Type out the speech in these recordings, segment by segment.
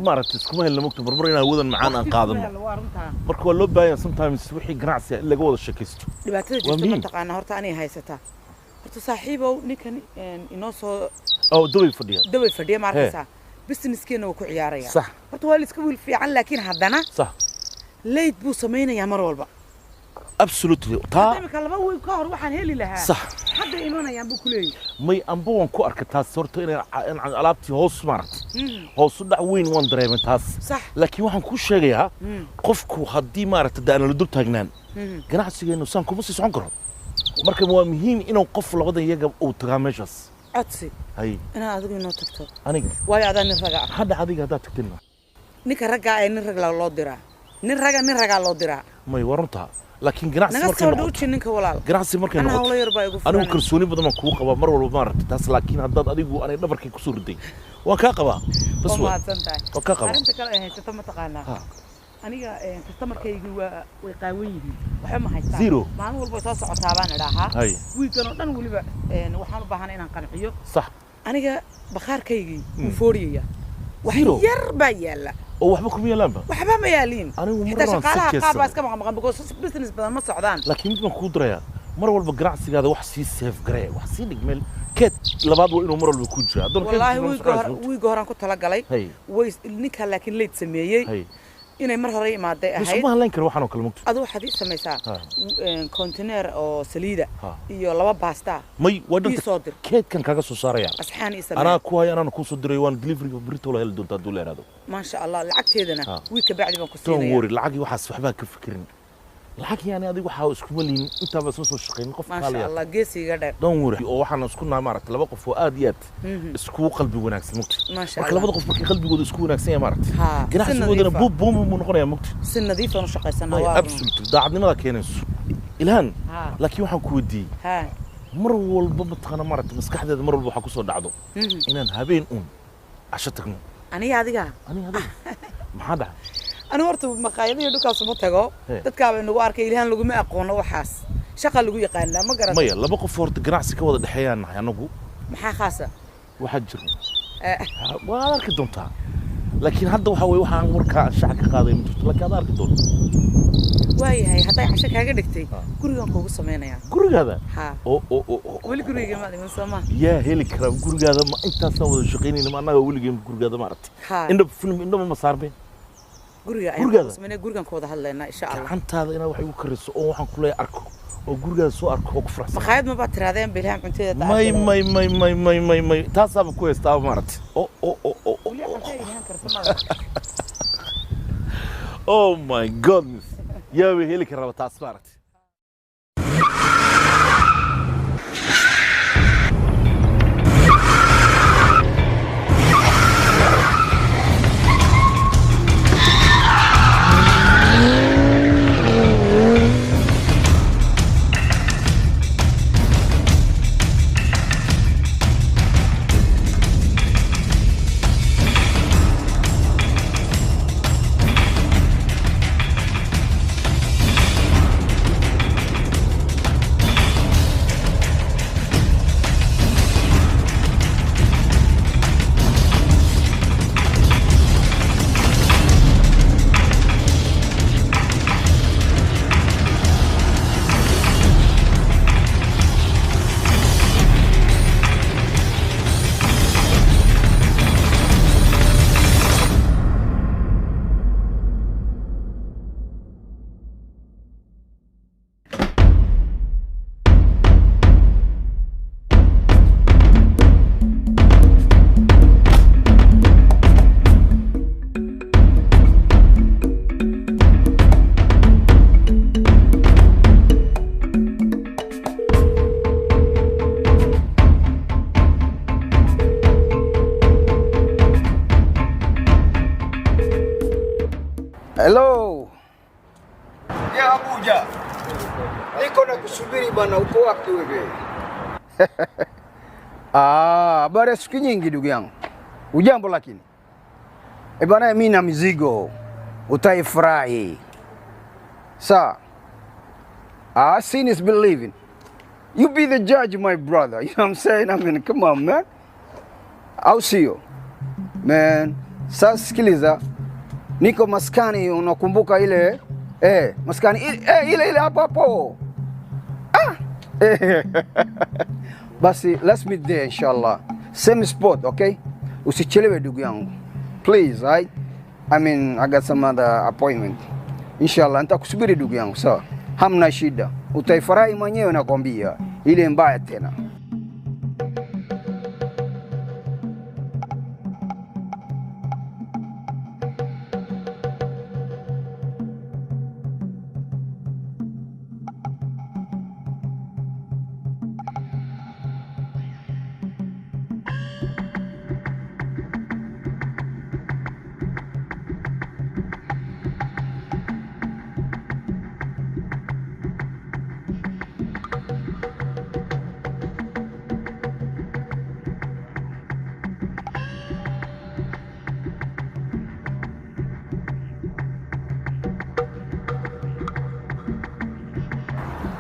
maaragtay iskuma helna mugta marmar inaan wadan macaan aan qaadano marka waa loo baahan sometimes wixii ganacsi laga wada shakaysto dhibaatada jirta ma taqaana horta anay haysataa horta saaxiibow ninkan inoo soo daway fadhiya maarkaysaa businesskeena wuu ku ciyaaraya صح horta waa la iska wiil fiican laakiin haddana صح leyd buu samaynayaa mar walba absolutely taa imika laba wiil ka hor waxaan heli lahaa صح hadda imanayaan buu ku leeyahay may anba waan ku arkay taas horta in alaabtii hoos maaragtay hoos u dhac weyn waan dareemay taas laakiin waxaan ku sheegayaa qofku haddii maaragtay daana la dul taagnaan ganacsigeenu saan kuma sii socon karo marka waa muhiim inuu qof labadan iyaga uu tagaa meeshaas codsi hay inaa adigu inoo tagto aniga waayo adaa nin raga ah hadda adiga haddaad tagtina ninka raggaa ee nin rag loo diraa nin ragaa loo diraa may waruntaa laakiin ganacsi markay naga soo dhawji ninka walaal ganacsi markay noqoto hawlo yar baa igu furan anigu kalsooni badan ma kugu qabaa mar walba maaragtay taas laakiin haddaad adigu anay dhabarkay ku soo riday waan kaa qabaa bas waan kaa qabaa arrinta kale ay haysato ma taqaanaa aniga customerkaygu way qaawan yihiin waxa ma haystaan zero maalin walba soo socotaa baan idhaahaa wiilkan oo dhan waliba waxaan u baahanay inaan qanciyo sax aniga bakhaarkaygii wuu fooriyaya wax yar baa yaala oo waxba kuma yeelaanba waxba ma yaaliin anigu mar walba shaqaalaha qaar baa iska maqan because business badan ma socdaan laakiin mid baan kuu dirayaa mar walba ganacsigaada wax sii safe garee wax sii dhigmeel keed labaad waa inuu mar walba ku jira wallaahi wiiga horaan ku talagalay way ninka laakiin leyd sameeyey inay mar hore imaaday ahayd isma halayn karo waxaan oo kale mugto adu waxaad samaysaa container oo saliida iyo laba pasta may wadanta keedkan kaga soo saaraya asxaan isma ana ku hay anana ku soo diray waan delivery brito la hel doonta duu leerado ma sha Allah lacagteedana wiilka bacdi baan ku siinaya don't worry lacagi waxaas waxba ka fikirin lacag yani adigu waxa isku malin inta ba soo shaqeyn qof kale ma sha Allah geesiga dheer don't worry oo waxaan isku maaragtay laba qof oo aad iyo aad isku qalbi wanaagsan mugto marka labada qof markay qalbigooda isku wanaagsan yahay maaragtay ganacsigoodana buum mu noqonaya mugto si nadiif ah u shaqaysanaa waa absolutely daacadnimada keenayso ilaahan laakiin waxaan ku wadiiyay mar walba mataqana maaragtay maskaxdeeda mar walba waxa ku soo dhacdo inaan habeen casho tagno aniga adiga maxaa dhacay أنا ورت مقايضي دوكا سمتاغو ددكا با nagu arkay ilaahan lagu ma aqoono waxaas shaqa lagu yaqaan ma garan maya laba qof horta ganacsi ka wada dhaxeeyaan anagu maxaa khaasa waxa jiro waa arki doontaa laakiin hadda waxa way waxaan warka shacabka qaaday muddo laakiin aad arki doonto waayahay haday casho kaaga dhigtay gurigan kuugu sameynaya gurigaada wali guriga ma adiga sama yaa heli kara gurigaada ma intaas wada shaqeynayna ma anaga waligeem gurigaada ma aragtay indha film indha ma saarbeen guriga sameyna gurigan kooda hadlayna insha Allah gacantaada ina wax igu kariso oo waxaan ku leeyahay arko oo gurigaada soo arko oo ku faraxsan maqaayad ma baad tiraadeen bilahan cunteeda may taasaba ku heestaa maaragtay oh my goodness yaa way heli karaa taas maaragtay Hello. Ya Abuja. Niko na kusubiri bwana, uko wapi wewe? Habari siku nyingi ndugu yangu. Ujambo lakini. Bwana mimi na mizigo. Utaifurahi. Sir. Seeing is believing. You be the judge, my brother. You know what I'm saying? I mean, come on, man. I'll see you. Man, Sasa sikiliza, niko maskani, unakumbuka ile maskani ile hapo hapo. Basi let's meet there inshallah, same spot, okay? Usichelewe ndugu yangu please. I got some other appointment. Inshallah nitakusubiri ndugu yangu, sawa? Hamna shida, utaifurahi mwenyewe nakwambia, ile mbaya tena.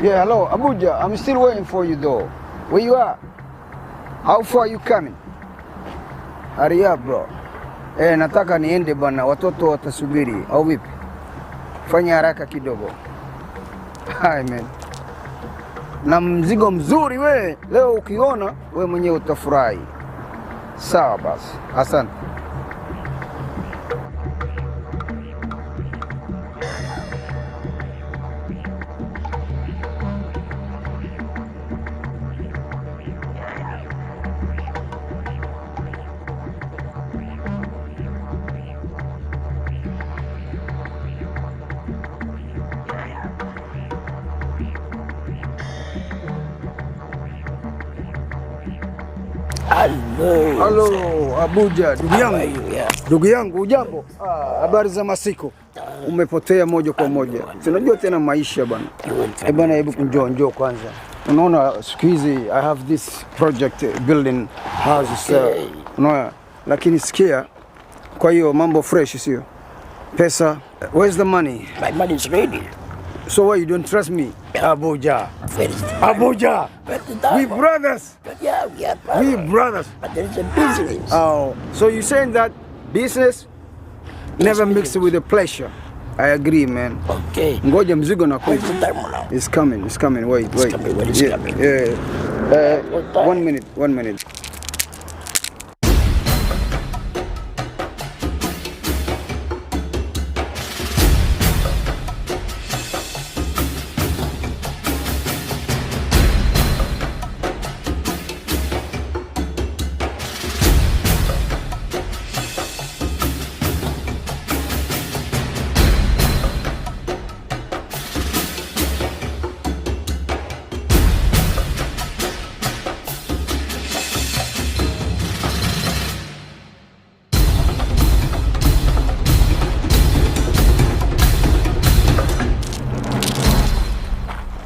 Yeah, hello, Abuja. I'm still waiting for you though. Where you are? How far you coming? Hurry up, bro. Nataka niende bana, watoto watasubiri. Au vipi? Fanya haraka kidogo. Hi man. Na mzigo mzuri we. Leo ukiona, we mwenyewe utafurahi. Sawa basi. Asante. Hello, Abuja, ndugu yangu, ujambo? Habari za masiku? Umepotea moja kwa moja. Tunajua tena maisha bana. Bana, hebu njoo kwanza. Unaona siku hizi I have this project building houses. Unaona, lakini sikia, kwa hiyo mambo fresh sio? Pesa, where's the money? My money is ready. So why you don't trust me? Abuja. Abuja. We brothers. Yeah, we are brothers. We brothers. But there is a business. Oh, so you're saying that business never mixed with the pleasure? I agree, man. Okay. Ngoja mzigo na Where's the terminal? It's coming. Wait. It's coming. When it's coming? Yeah. 1 minute.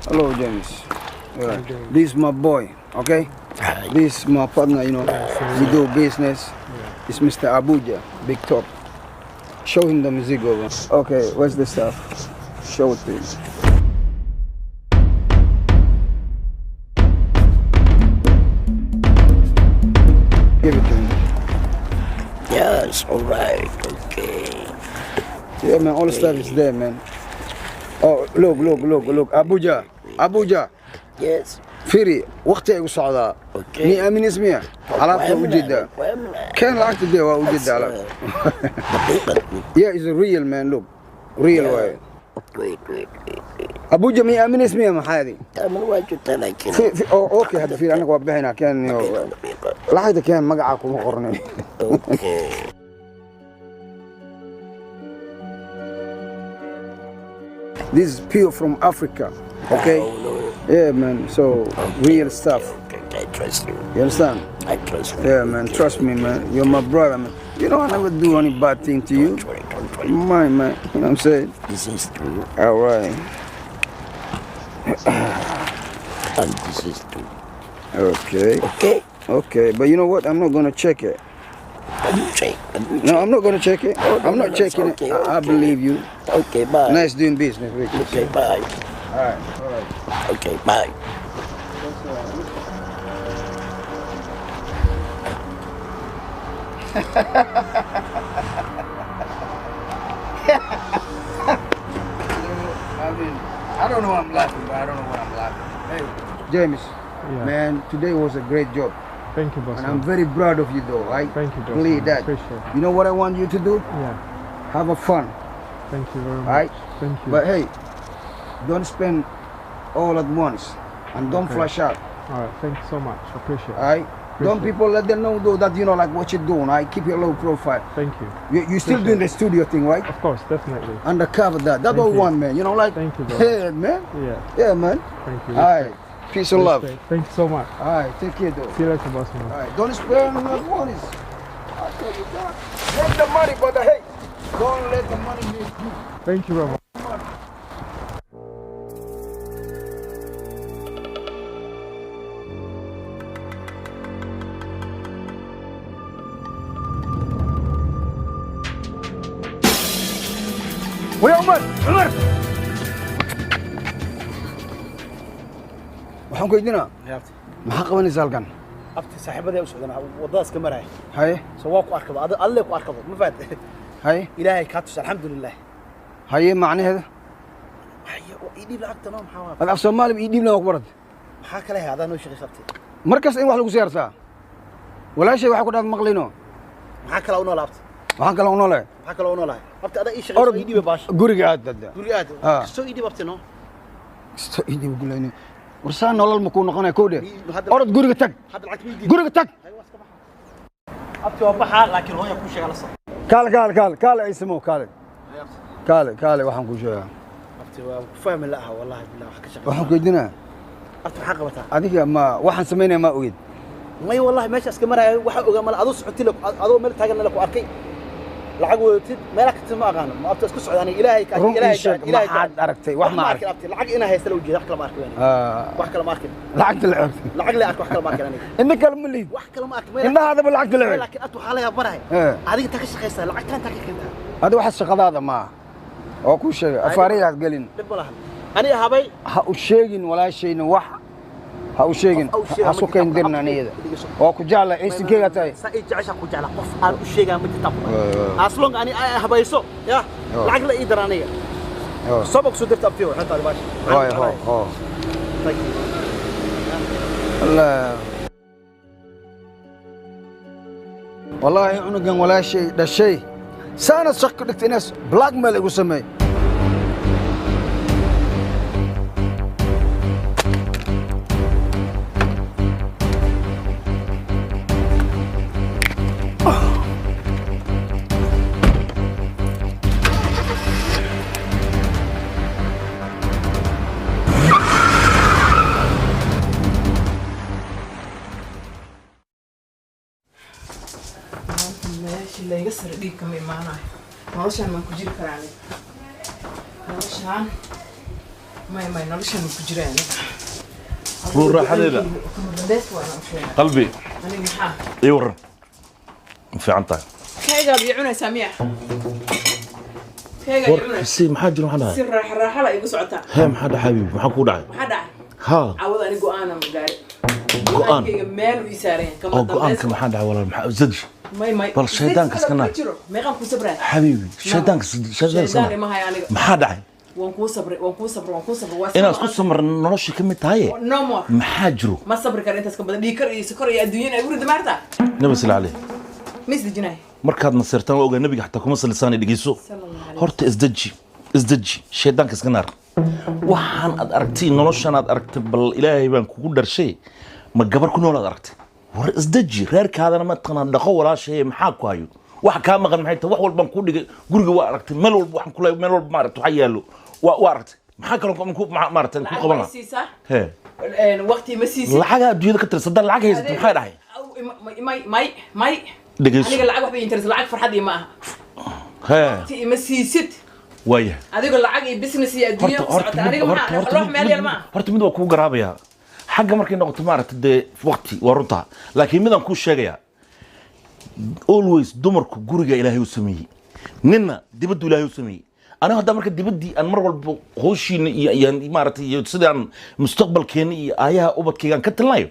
Hello, James. This is my boy, okay? This is my partner, you know. We do business. It's Mr. Abuja, Big Top. Show him the mzigo. Okay, where's the stuff? Show it to him. Give it to him. Yes, all right. Okay. Yeah, man, all the stuff is there, man. Oh, look. Abuja. Yes. Firi, وقتي وصعدا. Okay. مي أمين اسمها. على وجدة. كان لعبت ده وجدة على. Yeah, it's a real man. Look, real way. Wait. Abuja مي أمين اسمها محادي. من واجد تلاقي. في أوكي هذا في أنا قبل هنا كان لاحظ كان مقعك ومقرني. Okay. This is pure from Africa, okay? Oh, no. Yeah, man. So real stuff. Okay, I trust you. You understand? I trust you. Yeah, man. Trust me, man. You're my brother, man. You know I never do any bad thing to you. Don't worry. Mine, man. You know what I'm saying? This is true. All right. And this is true. Okay. Okay? But you know what? I'm not gonna check it. Check. No, I'm not gonna check it. Oh, no, I'm not no, checking okay, it. I okay. believe you. Okay, bye. Nice doing business with you. Okay, bye. All right. Okay, bye. I mean, I don't know why I'm laughing, but I don't know what I'm laughing. Hey, James, man, today was a great job. Thank you, boss. And I'm very proud of you, though. Right? Thank you, boss. Believe that. Appreciate it. You know what I want you to do? Yeah. Have a fun. Thank you very much. Right? Thank you. But hey, don't spend all at once, and don't flash out. All right. Thank you so much. Appreciate it. All right? Don't people let them know though that you know like what you're doing. Right? Keep your low profile. Thank you. You still doing the studio thing, right? Of course, definitely. Undercover that. That's what we want, man. You know, like. Thank you, bro. Yeah, man. Yeah. Yeah, man. Thank you. All right. Peace and love. Thank you so much. All right. Take care, though. See you later, boss man. All right. Don't spare enough money. I tell you that. Make the money, but hey, don't let the money make you. Thank you very much. ويا عمر عمر waxaan ku idinaa maxaa qabanaysaa halkan abti saaxiibada u socdana wadadaas ka maray haye soo waa ku arkaba alle ku arkaba ma faad haye ilaahay ka tusay alxamdulillah haye macnaheeda haye ii dhiib lacagtana maxaa ad af Soomaali ii dhiibna ku barad maxaa kale hadan oo shaqeysatay markaas in wax lagu siyaartaa walaashay waxa ku dhaaf maqlino maxaa kale u noolaabtay waxaan kale u noolahay maxaa kale u noolahay abti ada ii shaqeysay ii dhiib baash guriga aad dada guriga aad soo ii dhiib abti no soo ii dhiib gulayni warsaan nolol ma ku noqonay koode orod guriga tag hadda lacag mii guriga tag abti waa baxa laakiin hooyo ku sheegay la soo kaale ay samo kaale waxaan ku sheegaa abti waa ku fahmi laaha wallahi billaah wax ka shaqeey waxaan ku idinaa abti maxaa qabataa adiga ma waxaan sameynaa ma ogid may wallahi meesha iska maray waxa ogaa mal adoo socotay adoo meel taagan la ku arkay lacag weetid meel ka ma aqaan ma abta isku socdaan ilaahay ka ilaahay ma aragtay wax ma aragtay abti lacag ina haysta la wajiyay wax kala ma arkin wax kala ma arkin lacag la aragtay lacag la arko wax kala ma arkin aniga inna kala ma liid wax kala ma arkin inna hada lacag la laakiin atu xalaya baray adiga ta ka shaqeysaa lacagtan ta ka keentaa hada waxa shaqadaada ma oo ku sheegay afaariyaad galin dib walaal ani habay ha u sheegin walaashayna wax ha u sheegin asu keen dirna aniyada oo ku jecla aysinkeyga tahay sa ay jecesha ku jecla qof aan u sheegaa ma jirta aslong ani ay habayso ya lacag la ii daraniga sabab soo dirta abtiyo xataa baash Allah wallahi unugan walaashay dhashay saana shaqo dhigtay inaas blackmail igu sameey لا يقصر ديك كم معنا نرشان ما كجير كراني نرشان ما نرشان كجيراني روح راح هذا قلبي أنا محا يور في عنطة كيجا بيعونا سميع كيجا بيعونا سي محاجر محنا سر راح لا يقص عتا هم حدا حبيبي محكو داعي حدا ها عوض أنا قانا مداري قان مال ويسارين كم قان كم حدا ولا زدش ماي بل شيطان كسكنا ما يقام كسبران حبيبي شيطان شيطان ما هي ما حدا عي وانكو صبر انا اسكو صبر نولش كمي تاي نومور محاجرو ما صبر كان انت اسكو بدل ديكر سكر يا الدنيا يقول دمارتا نبي سلا عليه ميس جناي markaad nasirtaan ogaa nabiga xataa kuma salisaan dhigeyso horta isdaji shaydaanka iska naar waxaan aad aragtay noloshan aad aragtay bal ilaahay baan kugu dharshay ma gabar ku nool aad aragtay war isdaji reerkaadana ma taqaan dhaqo walaashay maxaa ku hayo wax ka maqan maxay tahay wax walba ku dhigay guriga waa aragtay meel walba waxaan kula meel walba ma aragtay waxa yaalo waa aragtay maxaa kale ku ma aragtay ku qabana he waqti ma siisi lacag adduunyada ka tirsan dad lacag haysatay maxay dhahay may dhageyso aniga lacag waxba interest lacag farxad ma aha waqti ma siisid waya adiga lacag iyo business iyo adduunyo ku socota aniga waxa wax meel yar ma horta mid waa ku garaabaya xagga markay noqoto maaragtay de waqti waa runta laakiin midaan ku sheegaya always dumarku guriga ilaahay u sameeyay ninna dibaddu ilaahay u sameeyay aniga hadda marka dibaddii aan mar walba hawshiina iyo maaragtay iyo sidaan mustaqbalkeena iyo aayaha ubadkaygaan ka talinayo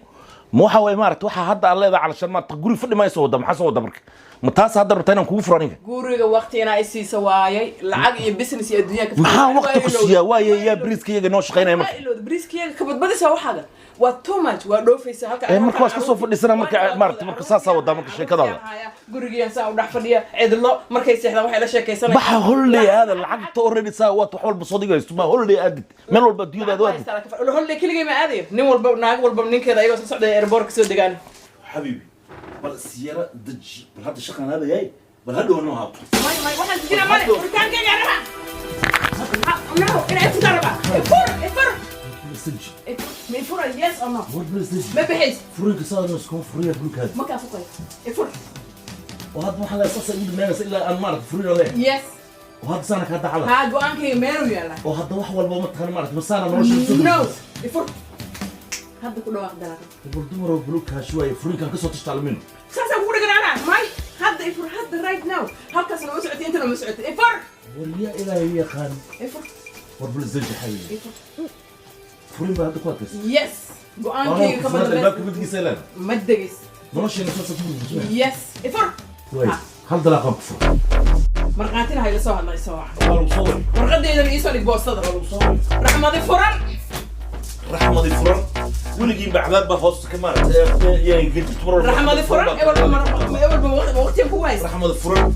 ma waxa way maaragtay waxa hadda aan leedahay calashan maaragtay guri fadhi mayso wada maxaa soo wada marka متاس هذا رتينا كوف رانيك guriga waqtina ay siisa waayay lacag iyo business iyo adduunka maxaa waqti ku siiya waayay ya briskiga noo shaqeynay marka briskiga ka badbadisa waxaga waa too much waa dhoofaysa halka ay markaa iska soo fadhisana marka saasa wada marka sheekadaada guriga saa u dhax fadhiya cidlo markay seexdaan waxay la sheekaysanayaan baxa holiday hada lacagta already saa waad wax walba soo dhigaysto ma holiday aadid meel walba diyadaad waad holiday kaliya ma aadayo nin walba naag walba ninkeeda ayagoo soo socday airport ka soo degaan حبيبي بل السيارة دج بل هذا الشقن هذا جاي بل هذا هو هاب ما واحد كده مالك بركان كده يا ربع نو كده تجربة الفر السج من فرع يس أو نو ورد السج ما بحس فريق صار نسكون فريق بلوك هذا ما كان فوقي الفر وهذا محل أساسا يجيب الناس إلا أن مرت فريق ولا يس وهذا سنة كذا على هذا وانك يميرو يلا وهذا واحد والله ما تخلي مرت بس أنا نوش نو الفر هذا كله واحد دلعك البردمر وبلوك شوي فريق كان قصة تشتغل منه ساسا بقول لك أنا ماي هذا الفر هذا رايت ناو هل كسر مسعتي أنت لو مسعتي الفر واليا إلهي يا خان الفر ورب الزوج حبيبي فريق هذا كويس يس وانك كمان الباب بدي سلام ما تدقس ماشي نفسك يس الفر كويس هل دلع قبفه مرقاتنا هاي لسوها الله يسوها قالوا صوري مرقدي إذا يسوي لك بوستة قالوا صوري رحمة الفرن رحمة الفرن ولقي بعذاب بفوز كمان يعني قلت تمر رحمة الفرن أول وقتين كويس رحمة الفرن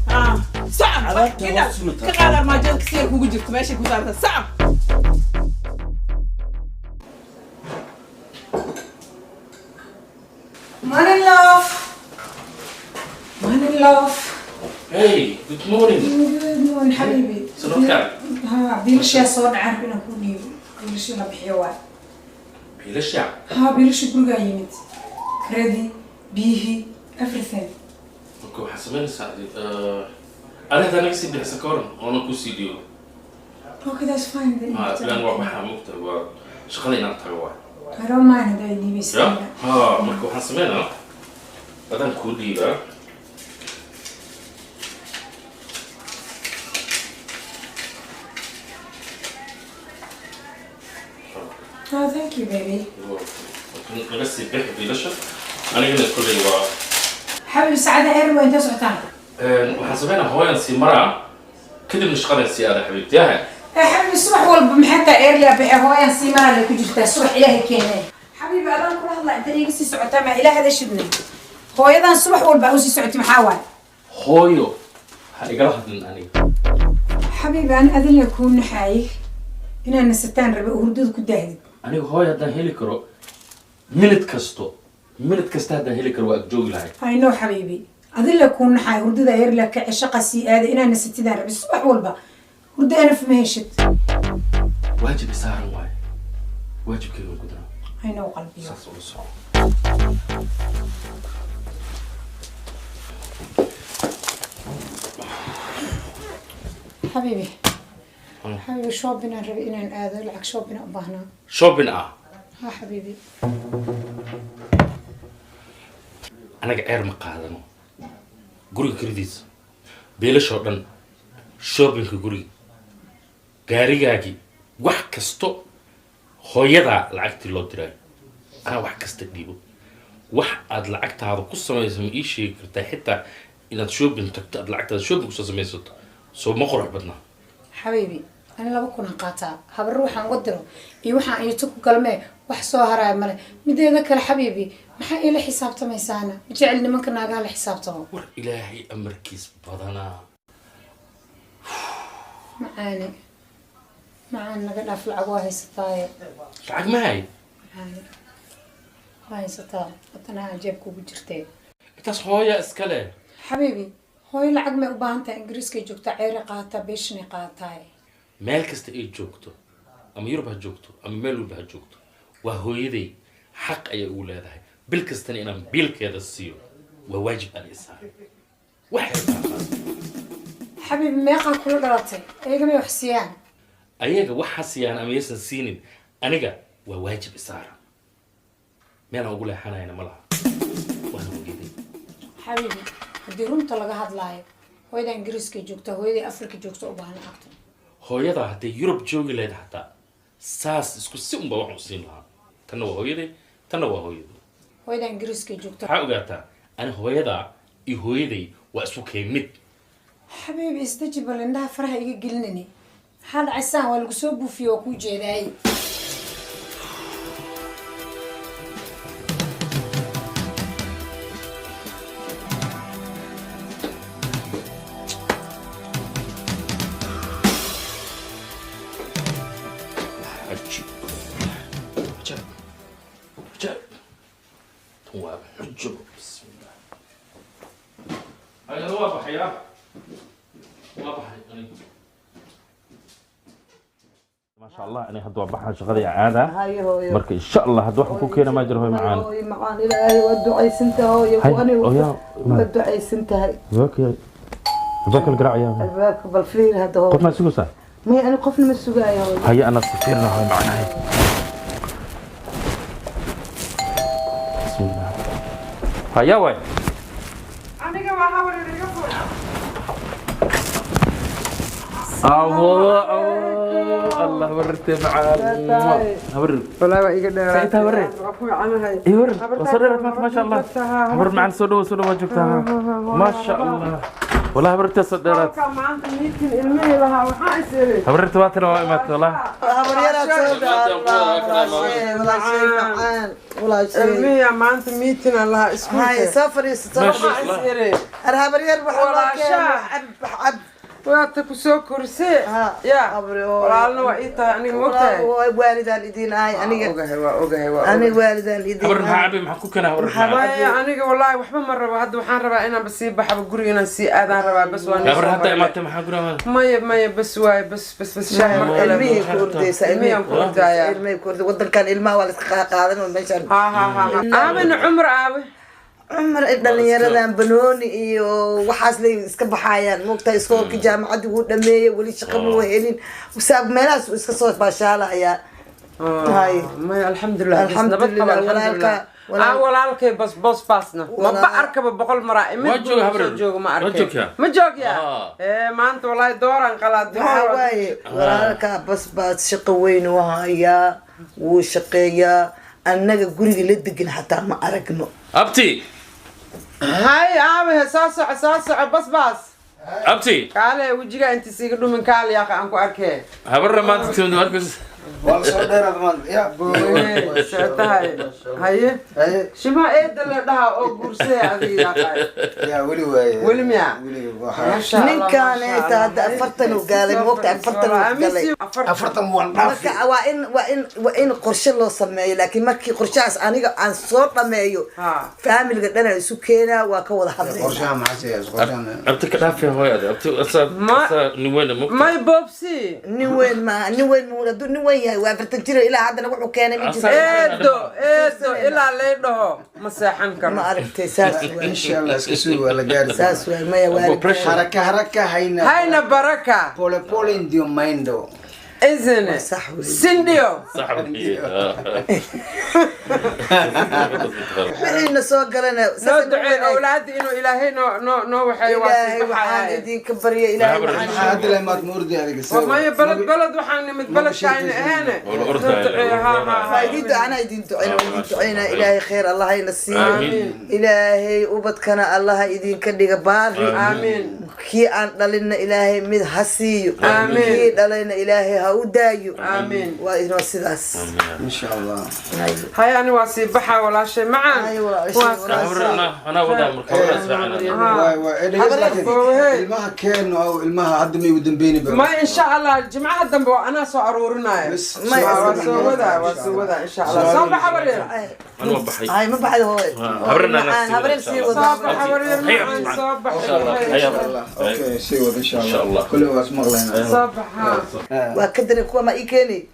صعب كده كقادر ما جد كثير كوجي جبت ماشي كوزارة صعب Morning, love. Morning, love. Hey, good morning. Good morning, حبيبي. سلامتك. ها بيلش يا صور عارف إنه كوني بيلش لا بحيوان. بيلش يا. ها بيلش برجع يمت. كريدي بيهي everything. اوكي حسبين سعدي. أنا هذا نفسي بحسكورن أنا كوسيديو. Okay, that's fine then. بلان واحد حموت وشغلي نرتجوا. I don't mind that you be يا. مركو حسبين بدن كودي بقى. Oh, thank you, baby. نفسي بيلش. أنا هنا كل يوم. حبيبي سعادة إير وين تسعتان؟ وحسبين هواي نسي مرة كده مش قادر السيارة حبيبتي يا حبيبي الصبح والبمحتى إير لا بيع هواي نسي مرة اللي كجلتها الصبح إلهي كيني. حبيبي أنا كل هلا أنت ليه قصي سعتان مع إله هذا شدني. هو أيضا الصبح والبعوسي سعتي محاول. هويو. هاي قرحت من أنا. حبيبي أنا أذن يكون حايك. هنا نستان ربع وردود كداهد. أنا هوي هذا هيليكرو. ملت كستا هذا هيليكرو أجوج لهاي. I know حبيبي. أذن يكون حاي وردود غير لك عشق السيادة. هنا نستان ربع الصبح والبا. ورد أنا في مهشت. واجب يسهر واي. واجب كذا قدرة. I know قلبي. حبيبي حبيبي شوبنا ربينا هذا لعك شوبنا أبهنا شوبنا ها حبيبي أنا قاعد مقعدنا قولي كريديس بيلا شوبنا شوبنا كقولي قاري واحد كستو هويدا لعكتي لو تراي أنا واحد كستديبه واحد لعكت هذا قصة ما يسمى إيش شيء كرتا حتى إن تشوبن تقطع لعكت شوبن قصة ما يسوت سو ما قرح بدنا حبيبي أنا لا بكون قاطع هبروح نقدره يوحنا يتوك كلمة وحصوها راي مله مدي ذكر حبيبي ما حق إلى حسابته ميسانا بتعلني ممكن نقال حسابته ور إلهي أمركيز بدنا معانا قلنا في العواهي ستاير العق معي هاي ستار أنا أجيبكوا بجرتين بتاس هويا إسكالة حبيبي هوي العق ما أبانتا إنجليز كي جوكتا عيري قاتا بيشني قاتاي مالكست إيه جوكتو أما يربح جوكتو أما مالو بها جوكتو وهويدي حق أي أولادها بالكستني أنا بيلك هذا السيو وواجب أن يسار واحد حبيبي ما يقع كل قراتي أيقا ما يحسيان أيقا وحسيان أما يسن سينين أنيقا وواجب إسارة ما أنا أقولها حنا هنا ملها وأنا وجدي حبيبي هدي رمت لقى هاد لايف هويدا إنجليز كي جوكتا هويدا أفريقيا جوكتا أباهنا أكتر hooyada hadday Yurub joogi lahayd xataa saas isku si unba wax u siin lahaa tanna waa hooyaday tanna waa hooyaday hooyada ingiriiska joogta waxaa ogaataa ani hooyada iyo hooyaday وأسوكي مد حبيبي استجب لأنها فرح يقلنني حال عسان ولا قصوب في وكو جيراي هو حجب بسم الله هاي واضح يا واضح ما شاء الله أنا هدوا بحر شغلي عادة مرك إن شاء الله هدوا حكوا كنا ما يجروا معانا معانا إلهي ودعي سنتها وأنا ودعي سنتها اوكي ذاك القرع يا الباك بالفيل هذا هو قفنا سوسه ما يعني قفنا من السقاية هيا انا سفيرنا هاي معنا هاي بسم الله هيا وين أنا كمان حاول أريكفون الله ورت معانا ورت والله ويقدر سايتها ورت عفوا عنها هاي ورت وصلت ما شاء الله ورت معنا سودو وجبتها ما شاء الله والله ورت صدرت كمان ميتين المية لها وحاسرة ورت واتر وامت والله والله شيء المية ما أنت ميتين لها اسمها هاي سفري سفري الهبرير والله حب وقتك سو كرسي يا والله وقيتها أنا موتة والدة الدين هاي أنا والدة الدين أبرنا عبي محكوك أنا أنا والله وحبا مرة هاد وحان ربا أنا بس بحب قري أنا سي آذان ربا بس وأنا أبرنا حتى ما تمحى قرا ما بس واي بس شهر المية كردي المية كردي ودن كان الماء ولا قاعدين ومشان آمن عمر عمر dhalinyaradan banooni iyo waxaas la iska baxayaan moogta iskoolka jaamacada uu dhameeyay wali shaqo ma helin wasaab meelaas iska soo baashaalaya hay ma alxamdulillah walaalkay bas baasna ma arkaba boqol maraa imid joogo ma arkay ma joogya maanta wallahi dooran qalaad walaalka bas shaqo weyn oo haya wuu shaqeeyaa annaga guriga la degan hataa ma aragno abti هاي عامل ساسع بس أبتي كاله وجهك أنت سيقدو من كاله يا أخي أنكو أركي هبرنا ما تكتب دماركوس والله صدر أضمان يا بوي سعتها هاي شو ما إيه دل ده أو كرسي هذه يا أخي يا ولي ميا من كان هذا فرتن وقال وقت فرتن وقال أفرتم والنافي وإن قرش الله سمعي لكن ما كي قرشاس أنا عن صوت ما يو فاهم اللي قدنا سكينة وكود حظ قرشها معسية قرشها أبتي كلافي هواي هذا أبتي أصلا نوين مو ما يبوبسي نوين مو نوين وافرتن تيرو إلى عندنا وحنا كان بيجي إيدو إلى ليده مساحن كم ما عرفت ساس إن شاء الله سكسو ولا جار ساس ما يوالد حركة هينا بركة بول إنديو مايندو إذن سنديو صاحبي إحنا سوقرنا ندعي أولادي إنه إلهي نو حيوان وحان دين كبرية إلهي هذا لما تمردي هذيك السنة ما هي بلد وحان متبلد كاين هنا ندعي ها أنا يدين دعينا إلهي خير الله ينسيه إلهي وبدكنا الله يدين كدي باري آمين كي أن دلنا إلهي مد حسيو آمين كي دلنا إلهي هودايو آمين وإنه سداس إن شاء الله هاي أنا واسيبها ولا شيء معاً أنا ودا مركبنا المها كان أو المها عدم يودن بيني ما إن شاء الله الجمعة الدم أنا سأرورنا ما وسودا إن شاء الله صباح برير أنا ما بحي هاي ما بعد هو هبرنا صباح برير صباح أوكي سيود إن شاء الله كله واسمع لنا صباح وكدر كوا ما إيكني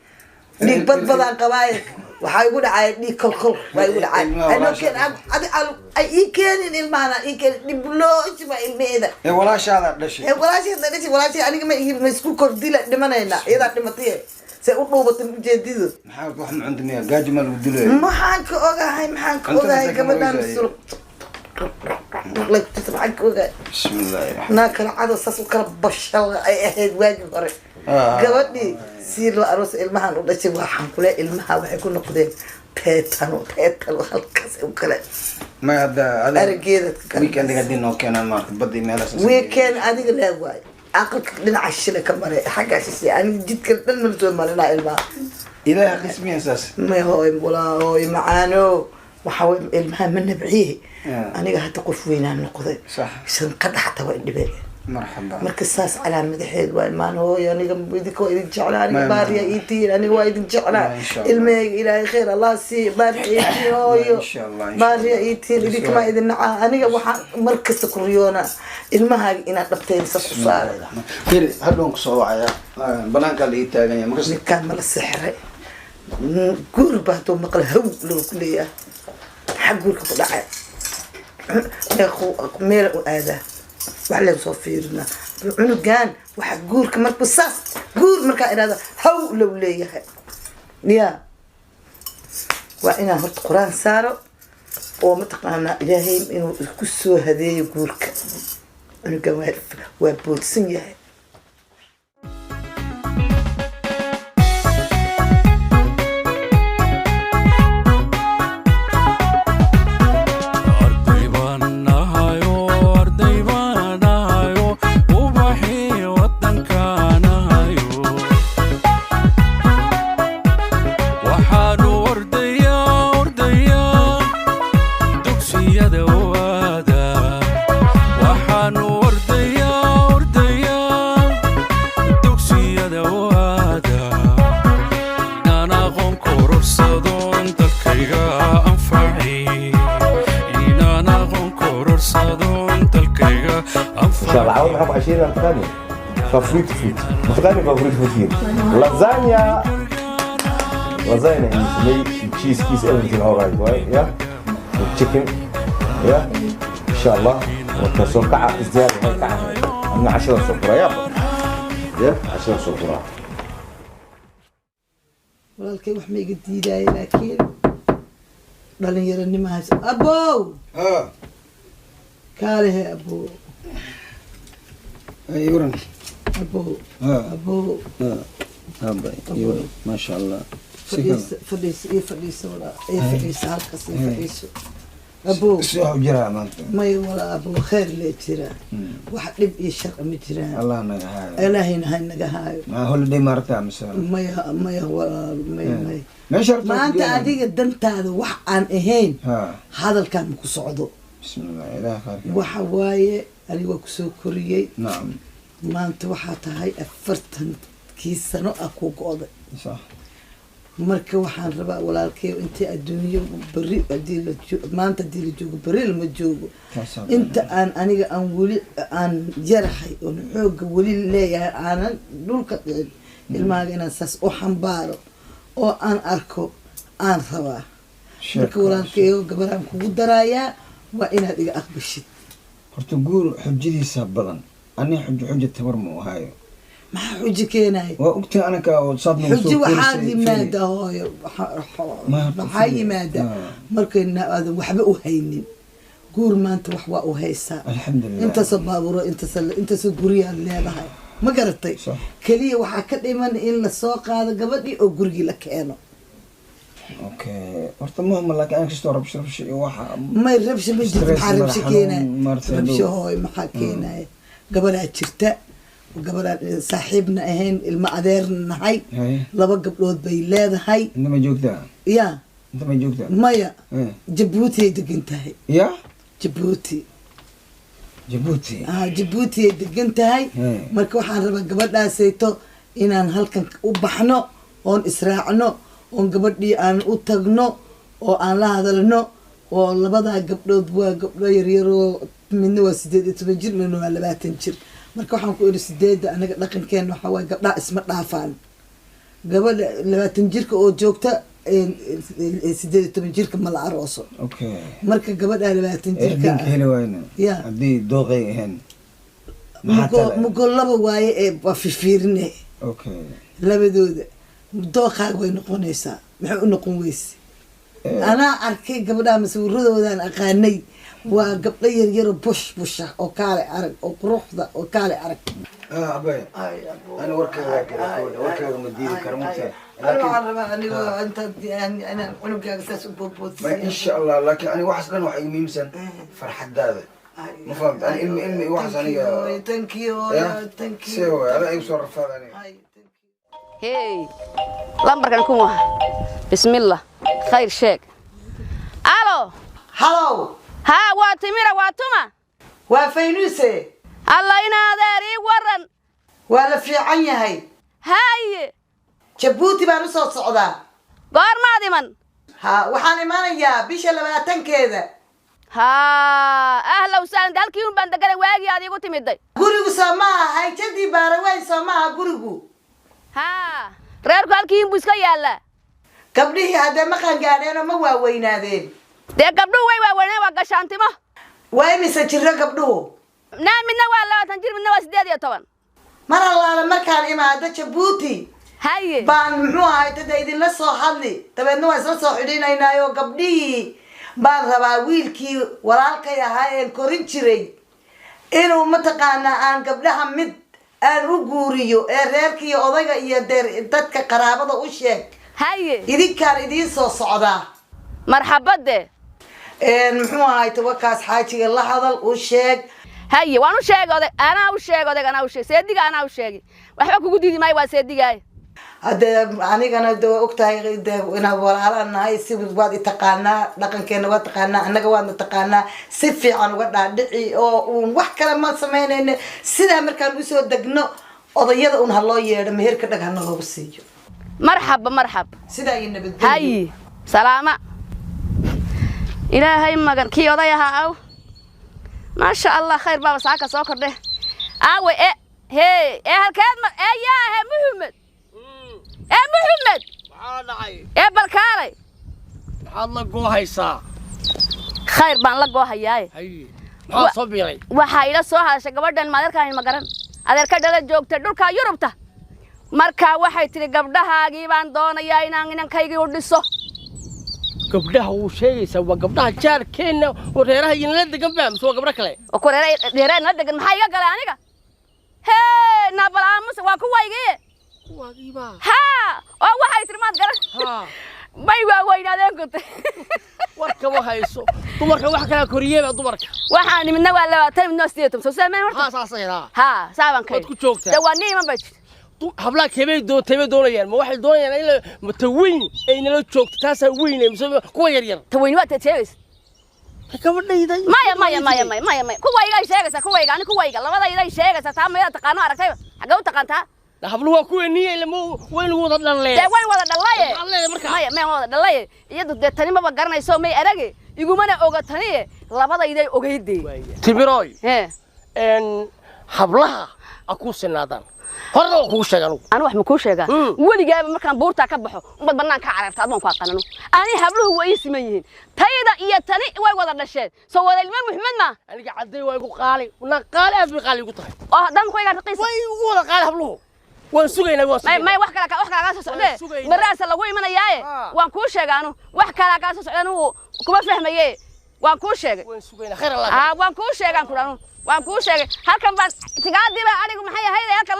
ديك بدبدان قبايل waxaa igu dhacay dhiig kolkol waa igu dhacay anoo keen ay ii keenin ilmaana ii keenin dhiblooji baa ilmeeda walaashaada dhashay walaashay aniga ma isku kordila dhimanayna iyadaa dhimatay say u dhuubatay ujeedidu maxaa wax ma cuntamaya gaaji ma lagu dilay maxaan ka ogahay gabadhan sul maxaan ka ogahay bismillaahi naa kala cado saas u kala bashal ay ahayd waagi hore gabadhii si la aroos ilmahan u dhashay waxaan kule ilmaha waxay ku noqdeen teetano halkaas u kale ما هذا أرجيدك ويكند قاعدين نوكينا ما بدي مالس ويكند أديك لا واي عقلك لنا عشرة كمان حاجة أساسية أنا جيت كده من زمان ما لنا إلما إذا قسمي أساس ما هو ولا هو معانو وحاول المهم من بعيه أنا قاعد تقف وين نقضي صح سنقطع حتى وين دبي مرحبا مركز ساس على مدحيد وين ما هو يعني بيدك وين جعلان باريا إيتين أنا وايد جعلان الماء إلى خير الله سي باريا إيتين إن شاء الله باريا إيتين إذا كما إذا نعا أنا وح مركز تكريونا الماء إن قبتين صار كير هلون صواعي بنانك اللي تاجني مركز كامل السحر قربته مقل هو لو كلية حقولك طلع يا أخو مير وآذى وعلى صفيرنا عنقان وحقولك مركب الصاص قول مركا إرادة هو لو ليه يا وإنا هرت قرآن سارو ومتقانا إلهي إنه كسو هذي يقولك عنقان وابوتسن يهي عاوز نحط 20 ثانية ففريت متغني ففريت فوتين لازانيا يعني تشيز كيس everything alright right yeah chicken yeah إن شاء الله وتصور كعة زيادة هاي كعة من 10 صفرة يا 10 صفرة والله وحمي قد يداي لكن ضلني يرني ما أبو كاره أبو أيورن أبو أبو أيوة ما شاء الله فليس ولا فليس هالقص فليس أبو سوى جرا ما ولا أبو خير اللي ترى واحد يبي الشرق مترى الله نجاهاي إلهي نجاهاي ما هو اللي مرتا مثلا ما هو ما شرط ما أنت أديك الدنت هذا وح عن إهين هذا الكلام كسعده بسم الله إله خير وحواي أنا وكسو كوريي نعم ما أنت وحاتها هاي أفرتن كيس سنة أكو قاضي صح marka waxaan rabaa walaalkay inta adduunyo bari maanta dil joogo bari lama joogo inta aan aniga aan wali aan jaraxay oo xooga wali leeyahay aanan dhulka ilmaaga inaan saas u xambaaro oo aan arko aan rabaa marka walaalkay gabaraan kugu daraayaa waa inaad iga aqbashid horta guur xujadiisa badan ani xujo tabar ma ahayo ما حوجي كيناي وقت أنا كصدمة حوجي وحادي مادة هاي حاجي مادة مركن هذا وحبة وهينين قول ما أنت وحوا وهيسا الحمد لله أنت صبابورة أنت سجوريا اللي هذا هاي ما قررتي كليه وحكت دائما إلا السوق هذا قبلي أو قرقي لك أنا اوكي ورتمهم لك انا كشتو ربش واحد ما يربش بيجي حاربش كينا ربش هاي ما حكينا قبلها جرتا وقبل صاحبنا أهين المقدرنا هاي لبا قبلود بيلاد هاي انت ما جوكتا يا انت ما جوكتا مايا جبوتي دقنت هاي يا جبوتي جبوتي جبوتي دقنت هاي marka waxaan rabaa gabadhaasayto inaan halkan u baxno oon israacno oon gabadhii aan u tagno oo aan la hadalno oo labada gabdhood waa gabdho yar yar oo midna waa 18 jir midna waa 20 jir marka waxaan ku iri 8 anaga dhaqankeena waxa way gabdhaha isma dhaafaan gabadha 20 jirka oo joogta 18 jirka ma la arooso okay marka gabadha 20 jirka helo wayna hadii dooqay ahaan mugo laba waaye ee fiirine okay labadooda dooqaag way noqonaysaa maxay u noqon weyse ana arkay gabadha masawiradoodaan aqaanay وقبل يرجع بوش أو كالي أرق أو قروحة أو كالي أرق أبي أنا وركها مديري كرمتها أنا أنت أنا أساس إن شاء الله لكن أنا واحد لنا واحد يمسن فرح هذا ما فهمت أنا إلمي واحد أنا تنكيو سوى أنا يصرف هذا أنا هي لمبرك نكون بسم الله خير شيك الو هلو ها واتميرة واتما وفينوسي الله ينادري ورن ولا في عيني هاي جبوتي بانوسو صعدا قار ماضي من ها وحاني مانيا بيش لباتن كذا ها أهلا وسهلا دالك يوم بندقنا واجي هذه قلت مدي قريقو سماها هاي جدي باروين سماها قريقو ها reerku halkii inbuu iska yaala gabdhihii hadda ma qangaadheen ma waaweynaadeen dee gabdhuhu way waaweyneen waa gashaantimo waa imise jiro gabdhuhu midna waa 20 jir midna waa 18 mar allaala markaan imaado Jabuuti haye baan muxuu ahay tada idinla soo hadli dabeedna waa isla soo xidhiinaynaayo gabdhihii baan rabaa wiilkii walaalkay ahaa ee korin jiray inuu mataqaanaa aan gabdhaha mid aan u guuriyo ee reerkii odayga iyo dadka qaraabada u sheeg haye idinkaan idin soo socdaa marxabade muxuu ahay tawakaas xaajiga la hadal u sheeg haye waan u sheegay ana u sheegay ana u sheegay seediga ana u sheegay waxba kugu diidi maay waa seedigaay hadda anigana doo ogtahay inaad walaalanahay si waad taqaanaa dhaqankeena waad taqaanaa annaga waad taqaanaa si fiican uga dhaadhici oo wax kale ma sameynayna sida markaan u soo degno odayada un haloo yeedho meherka dhagana loogu siiyo marxab sida ay nabadgelyo haye salaama ilaahay magan kii odayaha aw ma sha Allah khayr baba saaka soo kordhe aawe halkeed ma yaa Muhammad محمد بالكاري الله قوهيسا خير بان لا قوهياي ما صبيري waxa ila soo hadashay gabadhan maadarkaan ma garan adeerka dhala joogta dhulka Yurubta marka waxay tiri gabdhahaagii baan doonayaa inaan inankayga u dhiso gabdhaha uu sheegaysa waa gabdhaha jaarkeena oo reeraha inala degan baa soo gabdha kale oo ku reeraha inala degan maxay iga galay aniga nabalamus waa ku waygee ها oo waxay tirmaad garan bay waaweynaadeen kunta warka waxayso dumarka wax kala koriyay dumarka waxaan midna waa 20 midna 18 soo saameen horta ha saaban kay ku joogta dawaani ma bajid habla kebay doonayaan ma waxay doonayaan in mataweyn ay nala joogto taas weyn kuwa yar yar taweyn waa teeteys gabadhayda maya kuwa iga sheegaysa kuwa iga labadayda sheegaysa taa ma taqaano aragtay xaga u taqaantaa habluhu waa kuwa niyay lama weyn wada dhalay weyn wada dhalay ma wada dhalay iyadu de tani ma garanayso may arage igumana oga tani labadayday ogeyday tibiroy hablaha aku sinaadaan horna ku sheegan anu wax ma ku sheegaa waligaaba markaan buurta ka baxo umad banaan ka cararta adaan ku aqaanano ani habluhu way siman yihiin tayada iyo tani way wada dhasheen soo wada ilmo Muhammad ma aniga caday way ku qaali una qaali aad bi qaali ku tahay oo hadan ku iga raqiis way ugu wada qaali habluhu waan sugaynaa ما wax kala ka soo socday baraasa lagu imanayay waan ku sheegaano wax kala ka soo socdaan kuma fahmayay waan ku sheegay waan sugaynaa khayr Allah waan ku sheegan ku dhaano waan ku sheegay halkan baan tigaadiba anigu maxay ahayd halkan